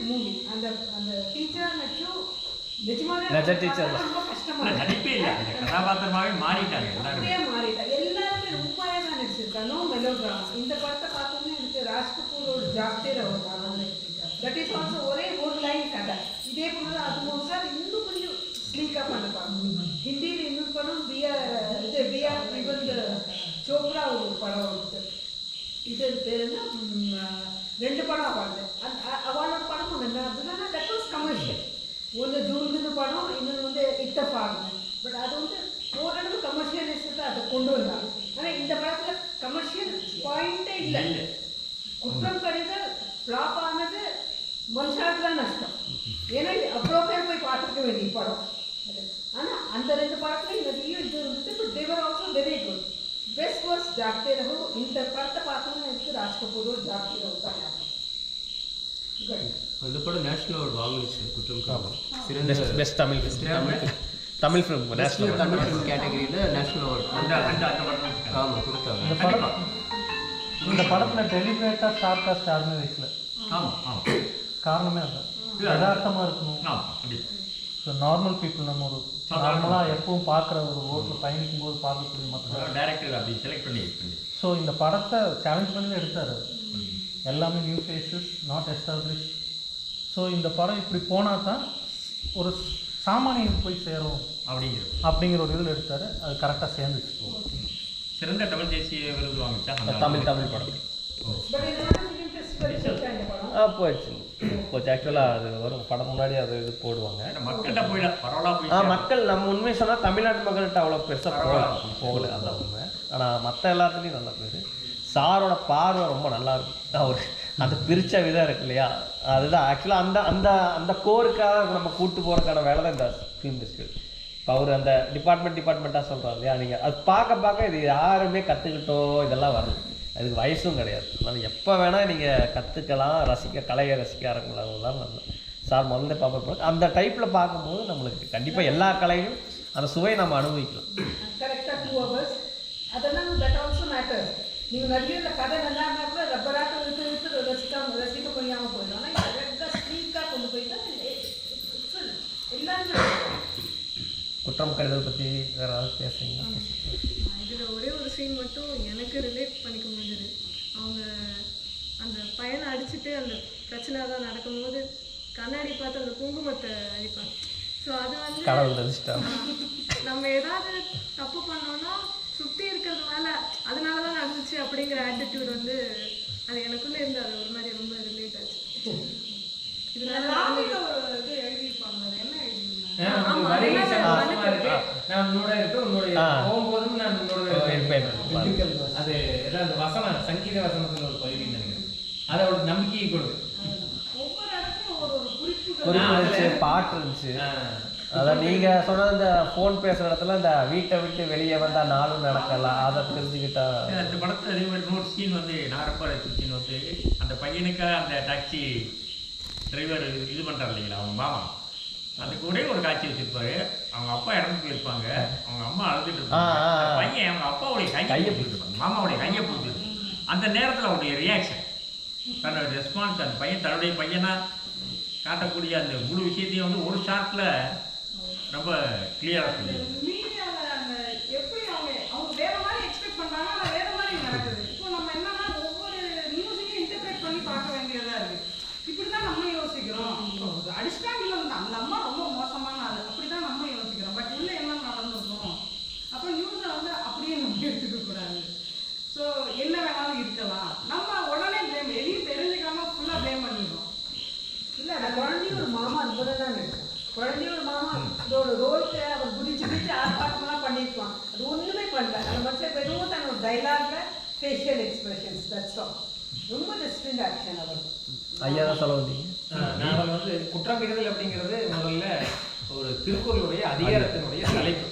Movie. அந்த அந்த teacher நச்சு நிஜமாவே ரொம்ப கஷ்டமா நடிப்பே இல்லை, கதாபாத்திரமாவே மாறிட்டாங்க. அப்படியே மாறிட்டாங்க. எல்லாருமே ரொம்ப தான் நடிச்சிருக்காங்க. No melodrama. இந்த படத்தை பார்த்தோன்னே எனக்கு ராஜ் கபூரோட ஜாஸ்தியில் வரும். தட் இஸ் ஆல்சோ ஒரே ஒரு லைன் கதை. இதே போல அது சார் இன்னும் கொஞ்சம் ஸ்லீக்காக பண்ணிருப்பாங்க. ஹிந்தியில் இன்னொரு படம் பிஆர் இவன் சோப்ரா ஒரு படம் இருக்கு. இது பேர் என்ன, 2 படம் அவள். அவளோட படம் ஒன்று என்ன அப்படின்னா தட் வாஸ் கமர்ஷியல். ஒன்று ஜூல்னு படம், இன்னொன்று வந்து இத்தஃபாகுங்க. பட் அது வந்து ஓரளவு கமர்ஷியலிஸ்ட்டை அதை கொண்டு வந்தாங்க. ஆனால் இந்த படத்தில் கமர்ஷியல் பாயிண்டே இல்லை. குற்றம் கடிதல் ஃப்ளாப் ஆனது மனுஷாவுக்கு தான் நஷ்டம். ஏன்னா அவ்வளோ பேர் போய் பார்த்துருக்க வேண்டிய படம். ஆனால் அந்த 2 படத்துலையும் நிறைய இது இருந்தது. But Devar also very good. Best was Jaagte Raho. இந்த படத்தை பார்த்தோம்னா எனக்கு ராஜ் கபூரோட ஜாக்தே ரஹோ தான் அந்த படம் நேஷனல் அவார்டு வாங்கிச்சு. குற்றம் சிறந்த best Tamil film national Tamil film கேட்டகரியில் நேஷனல் அவார்டு ஆமாம் கொடுத்தாங்க. இந்த படத்தில் டெலிபரேட்டாக ஸ்டார் காஸ்ட் யாருமே வைக்கல. காரணமே அதுதான், யதார்த்தமாக இருக்கணும். ஸோ நார்மல் பீப்புள், நம்ம ஒரு நார்மலாக எப்பவும் பார்க்குற ஒரு ரோட்டில் பயணிக்கும் போது பார்க்கக்கூடிய மக்கள் டைரக்டர் அப்படி செலக்ட் பண்ணி. ஸோ இந்த படத்தை சேலஞ்ச் பண்ணி எடுத்தார். எல்லாமே new faces, not establish. So இந்த படம் இப்படி போனால் தான் ஒரு சாமானியனுக்கு போய் சேரும் அப்படிங்கிற ஒரு இதில் எடுத்தார். அது கரெக்டாக சேர்ந்துச்சு. சிறந்த தமிழ் தேசிய விருது வாங்கிச்சா தமிழ் படம் போயிடுச்சு. ஆக்சுவலாக அது வரும் படம் முன்னாடி அது இது போடுவாங்க. மக்கள் நம்ம உண்மை சொன்னால் தமிழ்நாட்டு மக்கள்கிட்ட அவ்வளோ பெருசாக போகலை, அதான் உண்மை. ஆனால் மற்ற எல்லாத்துலேயும் நல்ல பேர். சாரோட பார்வை ரொம்ப நல்லா இருக்கும். அவர் அந்த பிரித்த விதம் இருக்கு இல்லையா, அதுதான் ஆக்சுவலாக அந்த அந்த அந்த கோருக்காக நம்ம கூப்பிட்டு போகிறதுக்கான வேலை தான் இந்த ஃபிலிம் ஃபெஸ்டிவல். இப்போ அவர் அந்த டிபார்ட்மெண்ட்டாக சொல்கிறார் இல்லையா, நீங்கள் அது பார்க்க இது யாருமே கற்றுக்கிட்டோம் இதெல்லாம் வரல. அதுக்கு வயசும் கிடையாது. அதனால் எப்போ வேணால் நீங்கள் கற்றுக்கலாம், கலையை ரசிக்க ஆரம்பிக்கலாம் தான் நல்லது. சார் முதல்ல பார்ப்போம். அந்த டைப்பில் பார்க்கும்போது நம்மளுக்கு கண்டிப்பாக எல்லா கலையும் அந்த சுவையை நம்ம அனுபவிக்கலாம். கரெக்டாக 2 hours. அதெல்லாம் தட் ஆல்சோ மேட்டர். நீங்கள் நிறைய இந்த கதை நல்லா இருந்தால் கூட ரப்பராக இழுத்து ரசிக்க முடியாமல் போயிடும். ஆனால் கரெக்டாக ஸ்ட்ரீக்காக கொண்டு போயிட்டா எல்லாருமே. குற்றம் கடிதல் பற்றி வேறு ஏதாவது பேசுறீங்க? இதில் ஒரே ஒரு சீன் மட்டும் எனக்கு ரிலேட் பண்ணிக்க முடிஞ்சது. அவங்க அந்த பையனை அடிச்சுட்டு அந்த பிரச்சனை தான் நடக்கும்போது கண்ணாடி பார்த்து அந்த குங்குமத்தை அடிப்பாங்க. ஸோ அது வந்து நம்ம ஏதாவது தப்பு பண்ணோன்னா சுற்றி இருக்கிறதுனால அதனால தான் நடந்துச்சு அப்படிங்கிற ஆட்டிடியூட் வந்து அது எனக்குள்ளே இருந்து அது ஒரு மாதிரி ரொம்ப ரிலேட் ஆச்சு. இதனால ஒரு இது எழுதியிருப்பாங்க. அது என்ன சங்கீத வசனத்துல ஒரு பகுதி நினைக்கிறேன். அதை ஒரு நம்பிக்கையை கொடுக்கு. பாட்டு இருந்துச்சு. அதான் நீங்க சொன்ன இந்த போன் பேசுற இடத்துல இந்த வீட்டை விட்டு வெளியே வந்தா நாளும் நடக்கலாம், அதை தெரிஞ்சுக்கிட்டா. அந்த படத்துல அதே மாதிரி இன்னொரு சீன் வந்து நாரப்பா சீன் வந்து அந்த பையனுக்காக அந்த டாக்ஸி டிரைவர் இது பண்றாரு இல்லைங்களா, அவங்க மாமா. அதுக்கு ஒரே ஒரு காட்சி வச்சிருப்பாரு. அவங்க அப்பா இறந்து போயிருப்பாங்க, அவங்க அம்மா அழுதுட்டு இருப்பாங்க. பையன் அவங்க அப்பாவுடைய கையை பிடிச்சிருப்பாங்க, மாமாவுடைய கையை பிடிச்சிருப்பாங்க. அந்த நேரத்தில் அவருடைய ரியாக்ஷன், தன்னோட ரெஸ்பான்ஸ், அந்த பையன் தன்னுடைய பையனா காட்டக்கூடிய அந்த முழு விஷயத்தையும் வந்து ஒரு ஷாட்ல ரொம்ப கிளியரா சொல்லிடுது. எப்படி அவங்க வேற மாதிரி எக்ஸ்பெக்ட் பண்றாங்க, ஆனா வேற மாதிரி நடக்குது. இப்போ நம்ம என்னன்னா ஒவ்வொரு நியூஸையும் இன்டர்பிரேட் பண்ணி பார்க்க வேண்டியதா இருக்கு. இப்படிதான் நம்ம யோசிக்கிறோம். அடிஸ்டாண்டில் வந்து அந்த அம்மா ரொம்ப மோசமான ஆளு, அப்படிதான் நம்ம யோசிக்கிறோம். பட் உள்ள என்ன நடந்துருக்கோம், அப்போ நியூஸை வந்து அப்படியே நம்ம எடுத்துக்க கூடாது. ஸோ என்ன வேணாலும் இருக்கலாம், நம்ம உடனே பிளேம், எதையும் தெரிஞ்சுக்காம ஃபுல்லாக பிளேம் பண்ணிடுறோம். இல்லை, அந்த குழந்தையோட மாமா அதுபோல தான் இருக்கு. குழந்தையோட மாமா இதோட ரோலுக்கு அவர் குதிச்சு ஆர்ப்பாட்டமெல்லாம் பண்ணியிருப்பான். அது ஒன்றுமே பண்ணல. அந்த மனுஷன் வெறும் தன்னோட டைலாக்ல ஃபேஷியல் எக்ஸ்பிரஷன்ஸ், தட்ஸ் ஆல். ரொம்ப டிஸ்டிங் ஆக்ஷன் அவர். ஐயா தான் சொல்ல வந்தீங்க. நான் வந்து குற்றம் கடிதல் அப்படிங்கிறது முதல்ல ஒரு திருக்குறளுடைய அதிகாரத்தினுடைய தலைப்பு.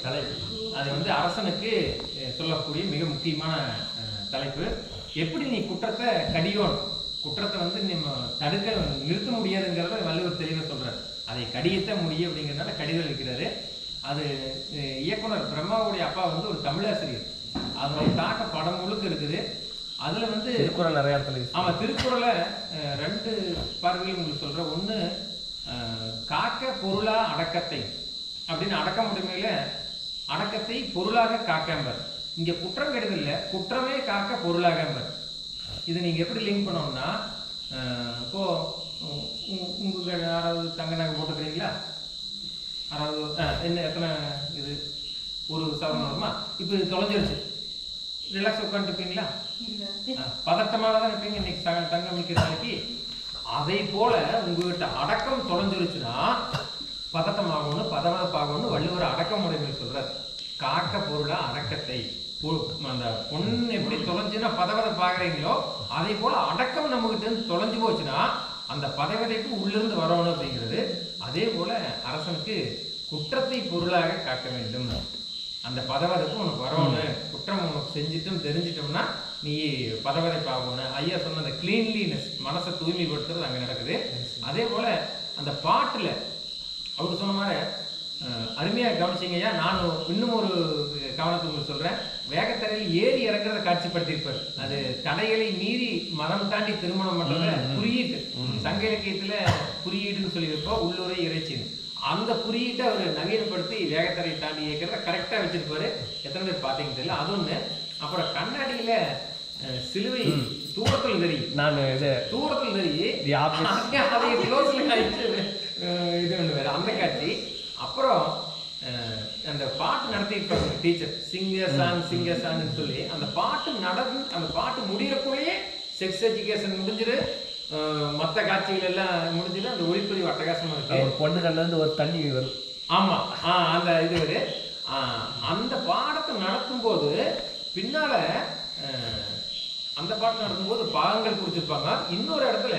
அது வந்து அரசனுக்கு சொல்லக்கூடிய மிக முக்கியமான தலைப்பு. எப்படி நீ குற்றத்தை கடியோம், குற்றத்தை வந்து நம்ம தடுக்க நிறுத்த முடியாதுங்கிறத வள்ளுவர் தெளிவாக சொல்றாரு. அதை கடியத்த முடியும் அப்படிங்கிறதுனால கடிதம் இருக்கிறாரு. அது இயக்குனர் பிரம்மாவுடைய அப்பா வந்து ஒரு தமிழாசிரியர். அதனுடைய தாக்க படம் முழுக்க இருக்குது. அதில் வந்து திருக்குறள் நிறைய இடத்துல ஆமாம், திருக்குறளை 2 பார்வையில் உங்களுக்கு சொல்கிறேன். ஒன்று, காக்க பொருளா அடக்கத்தை அப்படின்னு அடக்கமுடைமையில் அடக்கத்தை பொருளாக காக்காம்பர். இங்கே குற்றம் கெடுதல்ல, குற்றமே காக்க பொருளாகம்பர். இதை நீங்கள் எப்படி லிங்க் பண்ணோம்னா, இப்போது உங்களுக்கு யாராவது தங்க நகை போட்டுக்கிறீங்களா? யாராவது என்ன எத்தனை இது ஒரு சவரன் வருமா? இப்போ இது தொலைஞ்சிருச்சு, ரிலாக்ஸ் உட்காந்துருப்பீங்களா? பதட்டமாக தான் இருப்பீங்க இன்னைக்கு தங்கம் விற்கிற நாளைக்கு. அதை போல உங்ககிட்ட அடக்கம் தொலைஞ்சிருச்சுன்னா பதட்டமாகணும், பதவதப்பாகணும் வள்ளுவர் அடக்க முறைகள் சொல்றார். காக்க பொருளா அடக்கத்தை, அந்த பொண்ணு எப்படி தொலைஞ்சுன்னா பதவதப்பாகிறீங்களோ அதே போல அடக்கம் நம்மகிட்ட இருந்து தொலைஞ்சு போச்சுன்னா அந்த பதவதைப்பு உள்ளிருந்து வரணும் அப்படிங்கிறது. அதே போல அரசனுக்கு குற்றத்தை பொருளாக காக்க வேண்டும். அந்த பதவதைப்பு உனக்கு வரணும், குற்றம் உனக்கு செஞ்சிட்டும் தெரிஞ்சிட்டோம்னா நீ பதவதைப்பாகணும். ஐயா சொன்ன அந்த கிளீன்லினஸ், மனசை தூய்மைப்படுத்துறது அங்கே நடக்குது. அதே போல அந்த பாட்டில் அவர் சொன்ன மாதிரி அருமையாக கவனிச்சிங்க ஐயா. நான் இன்னும் ஒரு கவனத்தை உங்களுக்கு சொல்கிறேன். வேகத்தரையில் ஏறி இறங்குறத காட்சிப்படுத்தியிருப்பார். அது தடைகளை மீறி மனம் தாண்டி திருமணம் பண்ணுறத குறியீட்டு, சங்க இலக்கியத்தில் குறியீடுன்னு சொல்லி வைப்போம், உள்ளூரை இறைச்சின்னு. அந்த குறியீட்டை அவர் நவீனப்படுத்தி வேகத்தரையை தாண்டி இயக்கிறத கரெக்டாக வச்சிருப்பாரு. எத்தனை பேர் பார்த்தீங்கன்னு தெரியல, அது ஒன்று. அப்புறம் கண்ணாடியில் சிலுவை தூரத்தில் தெரியும், நான் இது தூரத்தில் தெரியும், அதை க்ளோஸில் இது ஒன்று வேறு அந்த காட்சி. அப்புறம் அந்த பாட்டு நடத்திருப்பாங்க டீச்சர், சிங்கர் சாங்னு சொல்லி அந்த பாட்டு அந்த பாட்டு முடிகிறக்குள்ளேயே செக்ஸ் எஜுகேஷன் முடிஞ்சிரு, மற்ற காட்சிகள் எல்லாம் முடிஞ்சிடு. அந்த ஒளிப்பதிவு அட்டகாசமாக இருக்கு. பொண்ணு கண்ணிலேருந்து ஒரு தண்ணி வரும். ஆமாம், அந்த இது வரு. அந்த பாடத்தை நடத்தும் போது பின்னால அந்த பாட்டு நடத்தும்போது பாகங்கள் குறிச்சிருப்பாங்க. இன்னொரு இடத்துல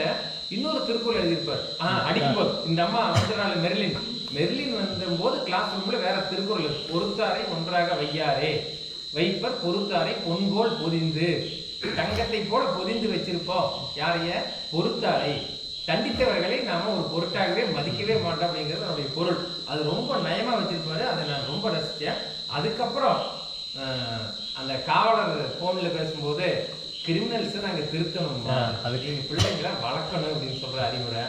இன்னொரு திருக்குறள் எழுதியிருப்பார். அடிக்கும்போது இந்த அம்மா வந்துடுறாள் மெர்லின் வந்தபோது கிளாஸ் ரூம்ல வேற திருக்குறள், பொறுத்தாரை ஒன்றாக வையாரே வைப்பர் பொறுத்தாரை பொன்போல் பொதிந்து, தங்கத்தை போல பொதிந்து வச்சிருப்போம் யாரைய, பொறுத்தாரை. தண்டித்தவர்களை நாம ஒரு பொருட்டாகவே மதிக்கவே மாட்டோம் அப்படிங்கிறது அவருடைய பொருள். அது ரொம்ப நயமா வச்சிருப்பாரு. அதை நான் ரொம்ப ரசித்தேன். அதுக்கப்புறம் அந்த காவலர் போன்ல பேசும்போது கிரிமினல்ஸை நாங்கள் திருத்தணும், அதுக்கு எங்கள் பிள்ளைங்களை வளர்க்கணும் அப்படின்னு சொல்ற அறிவுரை.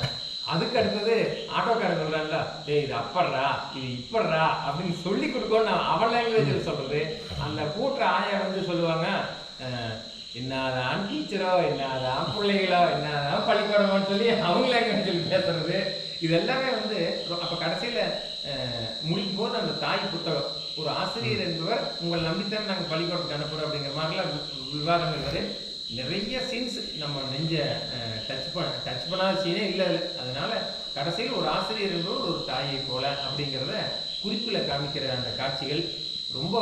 அதுக்கு அடுத்தது ஆட்டோக்காரர் சொல்றாங்களா, டேய் இது அப்பட்றா இது இப்பட்றா அப்படின்னு சொல்லி கொடுக்கணும். நான் அவன் லாங்குவேஜில் சொல்றது. அந்த கூட்டுற ஆயா வந்து சொல்லுவாங்க, என்னதான் டீச்சரோ என்னதான் பிள்ளைகளோ என்னதான் பள்ளிக்கூடமோன்னு சொல்லி அவங்க லாங்குவேஜில் பேசுறது. இது எல்லாமே வந்து அப்போ கடைசியில் முடிக்கும் போது அந்த தாய் புத்தகம், ஒரு ஆசிரியர் என்பவர் உங்கள் நம்பித்தான் நாங்கள் பள்ளிக்கூடத்துக்கு அனுப்புகிறோம் அப்படிங்கிற மாதிரிலாம் விவாதங்கள் வருது. நிறைய சீன்ஸ் நம்ம நெஞ்ச டச் பண்ணாத சீனே இல்லை. அதனால கடைசியில் ஒரு ஆசிரியர் என்பவர் ஒரு தாயை போல அப்படிங்கிறத குறிப்பில் காமிக்கிற அந்த காட்சிகள் ரொம்ப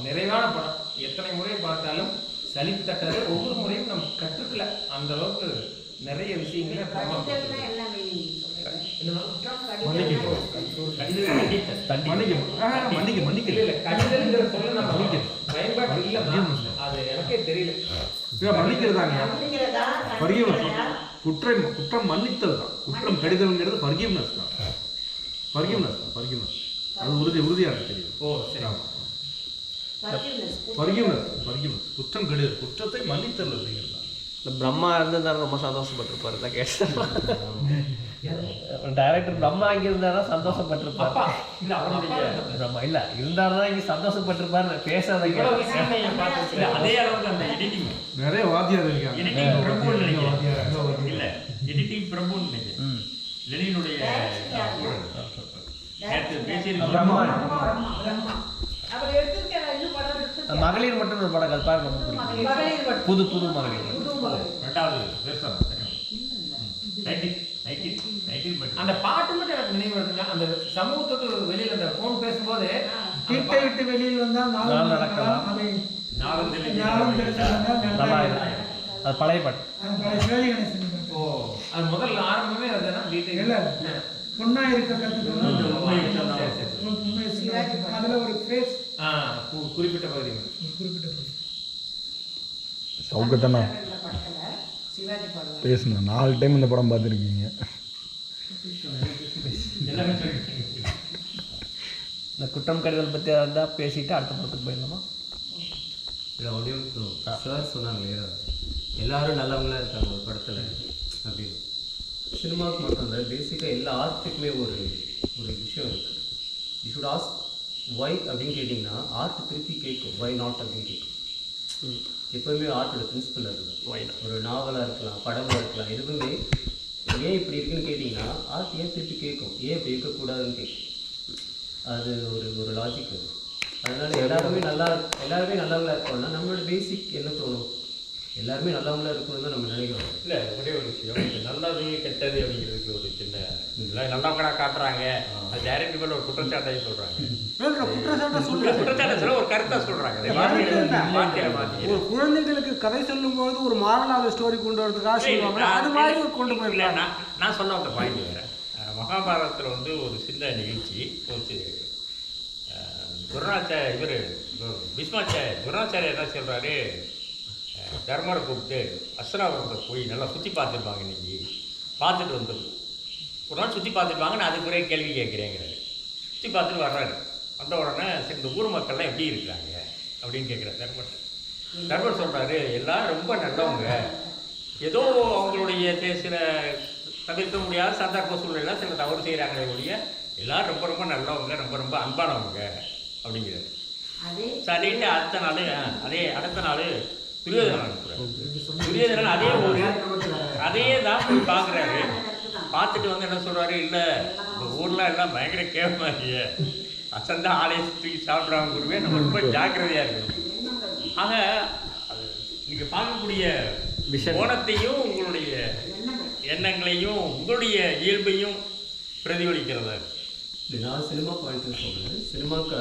நிறைவான படம். எத்தனை முறை பார்த்தாலும் சலிப்பு தட்டாது. ஒவ்வொரு முறையும் நம்ம கற்றுக்கல, அந்த அளவுக்கு நிறைய விஷயங்களை பயன்பாட்டு இல்லை, அது எனக்கே தெரியல. குற்றம் மன்னித்தல் தான். குற்றம் கடிதல்ங்கிறது ஃபர்கிவ்னஸ் தான். அது உறுதியாக தெரியும். ஓ சரி, குற்றம் கடிதல், குற்றத்தை மன்னித்தல் அப்படிங்கிறது தான். இந்த பிரம்மா இருந்திருந்தாரு ரொம்ப சந்தோஷப்பட்டிருப்பாரு. தான் கேட்டேன், டைரக்டர் பிரம்மா இங்கே இருந்தாரா சந்தோஷப்பட்டிருப்பாரு. பிரம்மா இல்லை இருந்தாருன்னா இங்கே சந்தோஷப்பட்டிருப்பாரு. பேசாத அதே அளவுக்கு அந்த எடிட்டிங் நிறைய வாத்தியார் இருக்காங்க. எடிட்டிங் பிரபுன்னு நினைக்கிறேன். லெனினுடைய மகளிர் மட்டும் ஒரு படம் கல்பாக புது புது மகளிர் அந்த பாட்டு மட்டும் எனக்கு நினைவு வருதுங்க. அந்த சமூகத்துக்கு வெளியில் அந்த போன் பேசும்போது வீட்டை விட்டு வெளியில் வந்தால் நடக்கலாம், அது பழைய பாட்டு. ஓ அது முதல்ல ஆரம்பமே அதுனா வீட்டை பொண்ணா இருக்க கற்றுக்கணும். அதில் ஒரு ஃபேஸ் குறிப்பிட்ட பகுதி சௌகத்தனா பேசுங்க. 4 டைம் இந்த படம் பார்த்துருக்கீங்க. இந்த குற்றம் கடிதல் பற்றி இருந்தால் பேசிட்டு அடுத்த படத்துக்கு போயிடலாமா? இல்லை ஒரே சார் சொன்னாங்க எல்லாரும் நல்லவங்களா இருக்காங்க ஒரு படத்தில் அப்படின்னு. சினிமாவுக்கு மட்டும் இல்லை, பேசிக்காக எல்லா ஆர்ட்டுக்குமே ஒரு ஒரு விஷயம் இருக்குது. யூ ஷுட் ஆஸ்க் ஒய் அப்படின்னு கேட்டிங்கன்னா ஆர்ட் திருப்பி கேட்கும் ஒய் நாட் அப்படின்னு கேட்கும். எப்போவுமே ஆர்ட்டோட பிரின்சிபல் அதுதான். ஒரு நாவலாக இருக்கலாம், படமாக இருக்கலாம், எதுவுமே ஏன் இப்படி இருக்குன்னு கேட்டிங்கன்னா ஆர்ட் ஏன் திருப்பி கேட்கும், ஏன் இப்படி இருக்கக்கூடாதுன்னு கேட்கும். அது ஒரு ஒரு லாஜிக் அது. அதனால் எல்லாருமே நல்லவங்களா இருக்கணும்னா நம்மளோட பேசிக் என்ன தோணும், எல்லாருமே நல்லவங்களா இருக்கணும்னு தான் நம்ம நினைக்கிறோம். இல்லை ஒரே ஒரு விஷயம், இந்த நல்லது கெட்டது அப்படிங்கிறதுக்கு ஒரு சின்ன இல்லை நல்லவங்களா காட்டுறாங்க, அது டைரக்ட் மேலே ஒரு குற்றச்சாட்டை சொல்கிறாங்க. குற்றச்சாட்டை சொல்ல ஒரு கருத்தை சொல்கிறாங்க. ஒரு குழந்தைகளுக்கு கதை சொல்லும்போது ஒரு மாரலான ஸ்டோரி கொண்டு வரதுக்காக சொல்லுவாங்க, அது மாதிரி கொண்டு போயிடலாம். நான் சொல்ல வந்த பாயிண்ட் வேறு. மகாபாரதத்தில் வந்து ஒரு சின்ன நிகழ்ச்சி ஒரு துரோணாச்சாரியர் என்ன சொல்கிறாரு, தர்மரை கூப்பிட்டு அஸ்தினாபுரத்தை போய் நல்லா சுற்றி பார்த்துருப்பாங்க, இன்னைக்கு பார்த்துட்டு வந்து ஒரு நாள் சுற்றி பார்த்துருப்பாங்க, நான் அதுக்கு ஒரே கேள்வி கேட்குறேங்கிறாரு. சுற்றி பார்த்துட்டு வர்றாரு. வந்த உடனே சரி இந்த ஊர் மக்கள்லாம் எப்படி இருக்கிறாங்க அப்படின்னு கேட்குறாரு தர்மர். தர்மர் சொல்கிறாரு, எல்லோரும் ரொம்ப நல்லவங்க, ஏதோ அவங்களுடைய சில தவிர்க்க முடியாத சந்தர்ப்ப சூழ்நிலை சில தவறு செய்கிறாங்களே ஒழிய எல்லோரும் ரொம்ப ரொம்ப நல்லவங்க, ரொம்ப ரொம்ப அன்பானவங்க அப்படிங்கிறாரு. சரின்ட்டு அடுத்த நாள் துரியோதனன் அதே தான் போய் பார்க்குறாரு. பார்த்துட்டு வந்து என்ன சொல்கிறாரு, இல்லை இந்த ஊரில் எல்லாம் பயங்கர கேவமாகிய அசந்த ஆலய தூக்கி சாப்பிட்றாங்க குருவே, நம்ம ரொம்ப ஜாக்கிரதையாக இருக்கணும். ஆக நீங்கள் பார்க்கக்கூடிய கோணத்தையும் உங்களுடைய எண்ணங்களையும் உங்களுடைய இயல்பையும் பிரதிபலிக்கிறதா. நான் சினிமா பாயிண்ட் சொல்கிறேன். சினிமாவுக்கு